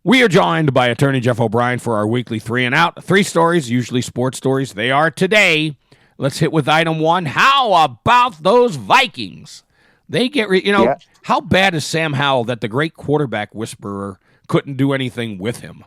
We are joined by attorney Jeff O'Brien for our weekly 3 and Out. 3 stories, usually sports stories. They are today. Let's hit with item 1. How about those Vikings? They get, How bad is Sam Howell that the great quarterback whisperer couldn't do anything with him?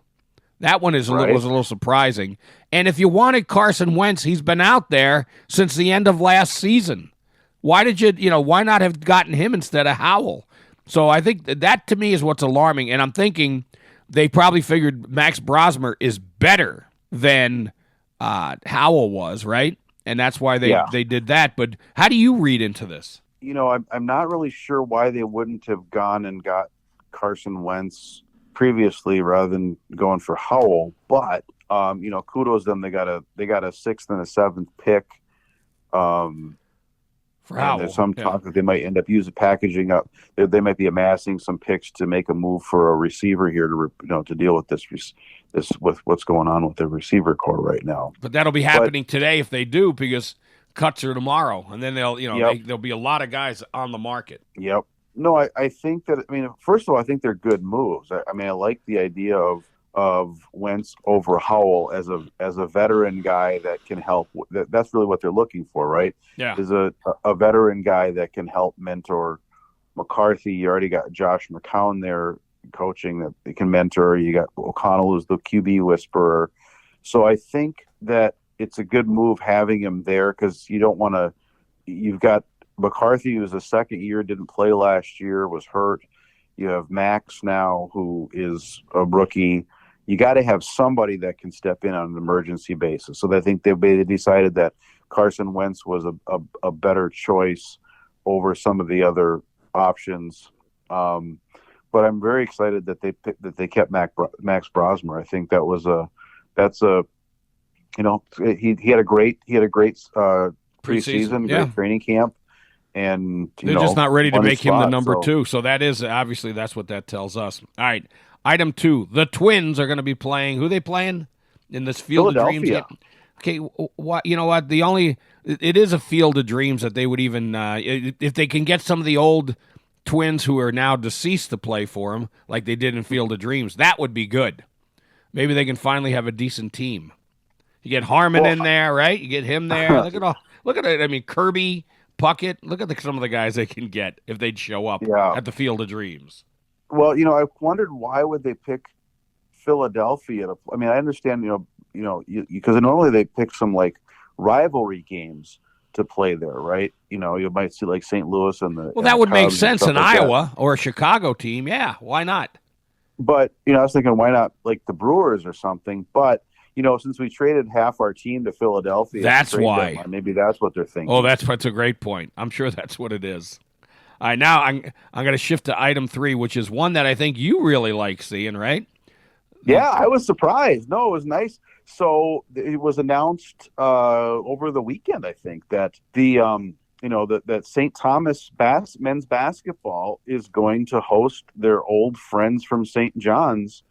That one was a little surprising. And if you wanted Carson Wentz, he's been out there since the end of last season. Why not have gotten him instead of Howell? So I think that to me is what's alarming. And I'm thinking they probably figured Max Brosmer is better than Howell was, right? And that's why they did that. But how do you read into this? I'm not really sure why they wouldn't have gone and got Carson Wentz previously rather than going for Howell. But kudos to them. They got a 6th and a 7th pick. For Howell, there's some talk that they might end up packaging up. They might be amassing some picks to make a move for a receiver here to deal with this with what's going on with the receiver core right now. But that'll be happening today if they do, because cuts are tomorrow, and then there'll be a lot of guys on the market. Yep. No, I think that. First of all, I think they're good moves. I like the idea of Wentz over Howell as a veteran guy that can help. That's really what they're looking for, right? Yeah. Is a veteran guy that can help mentor McCarthy. You already got Josh McCown there coaching that they can mentor. You got O'Connell, who's the QB whisperer. So I think that it's a good move having him there, because you don't want to. You've got McCarthy, who's a second year, didn't play last year, was hurt. You have Max now, who is a rookie. You got to have somebody that can step in on an emergency basis. So I think they decided that Carson Wentz was a better choice over some of the other options. But I'm very excited that they kept Max Brosmer. I think he had a great preseason, great training camp. And they're just not ready to make him the number 2. So that is obviously that's what that tells us. All right, item 2: the Twins are going to be playing. Who are they playing in this Field of Dreams? Okay, you know what? It is a Field of Dreams that they would even if they can get some of the old Twins who are now deceased to play for them, like they did in Field of Dreams. That would be good. Maybe they can finally have a decent team. You get Harmon in there, right? You get him there. Look at it. Kirby, Puckett. Look at some of the guys they can get if they'd show up at the Field of Dreams. Well, I wondered why would they pick Philadelphia. I understand, because normally they pick some like rivalry games to play there, right? You might see like St. Louis and the. Well, that would make sense in Iowa or a Chicago team. Yeah, why not? But I was thinking, why not like the Brewers or something? But since we traded half our team to Philadelphia, that's why. Deadline, maybe that's what they're thinking. Oh, that's a great point. I'm sure that's what it is. All right, now I'm going to shift to item 3, which is one that I think you really like seeing, right? Yeah, I was surprised. No, it was nice. So it was announced over the weekend, I think, that that St. Thomas men's basketball is going to host their old friends from St. John's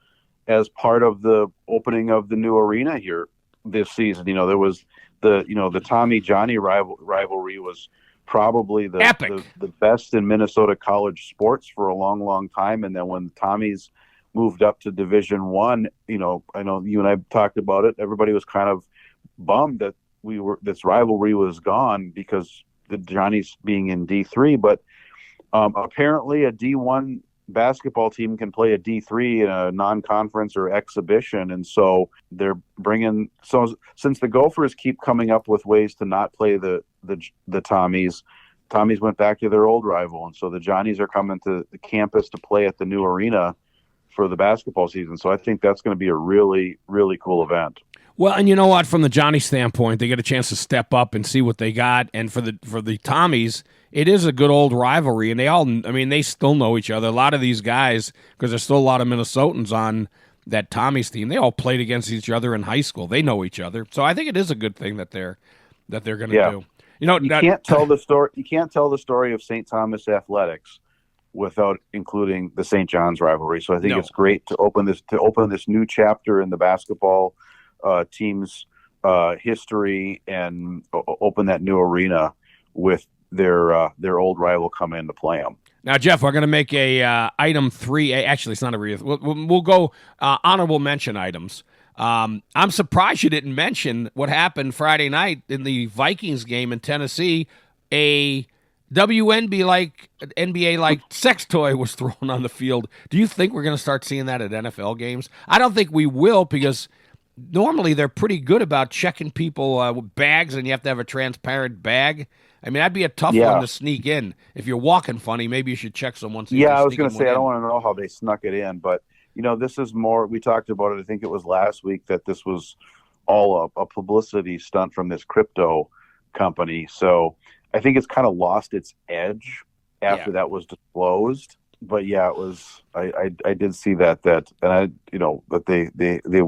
as part of the opening of the new arena here this season. There was the Tommy Johnny rivalry was probably the best in Minnesota college sports for a long, long time. And then when the Tommies moved up to Division I, I know you and I talked about it. Everybody was kind of bummed that this rivalry was gone because the Johnnies being in D3, but apparently a D1 basketball team can play a D3 in a non-conference or exhibition. And so they're since the Gophers keep coming up with ways to not play the Tommies went back to their old rival. And so the Johnnies are coming to the campus to play at the new arena for the basketball season. So I think that's going to be a really, really cool event. Well, and you know what? From the Johnny standpoint, they get a chance to step up and see what they got. And for the Tommies, it is a good old rivalry. And they still know each other. A lot of these guys, because there's still a lot of Minnesotans on that Tommies team, they all played against each other in high school. They know each other. So I think it is a good thing that they're going to do. You can't tell the story. You can't tell the story of St. Thomas athletics without including the St. John's rivalry. So I think it's great to open this new chapter in the basketball team's history and open that new arena with their old rival come in to play them. Now, Jeff, we're going to make a item 3. Actually, it's not a real. We'll go honorable mention items. I'm surprised you didn't mention what happened Friday night in the Vikings game in Tennessee. A NBA-like sex toy was thrown on the field. Do you think we're going to start seeing that at NFL games? I don't think we will, because normally they're pretty good about checking people with bags, and you have to have a transparent bag. I mean, that'd be a tough one to sneak in. If you're walking funny, maybe you should check someone. Yeah, I was going to say, I don't want to know how they snuck it in, but, this is more, we talked about it, I think it was last week, that this was all a publicity stunt from this crypto company. So I think it's kind of lost its edge after that was disclosed. But yeah, it was, I did see that, and that they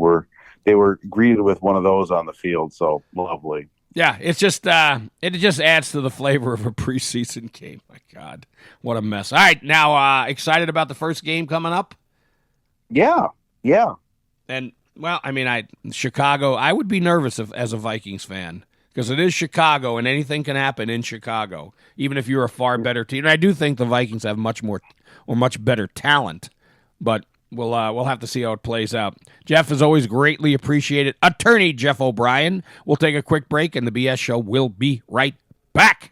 were greeted with one of those on the field. So lovely. Yeah, it's just it just adds to the flavor of a preseason game. My God, what a mess! All right, now excited about the first game coming up? Yeah. And well, I mean, Chicago. I would be nervous as a Vikings fan, because it is Chicago, and anything can happen in Chicago, even if you're a far better team. And I do think the Vikings have much better talent, but we'll have to see how it plays out. Jeff, is always greatly appreciated. Attorney Jeff O'Brien. We'll take a quick break, and the BS Show will be right back.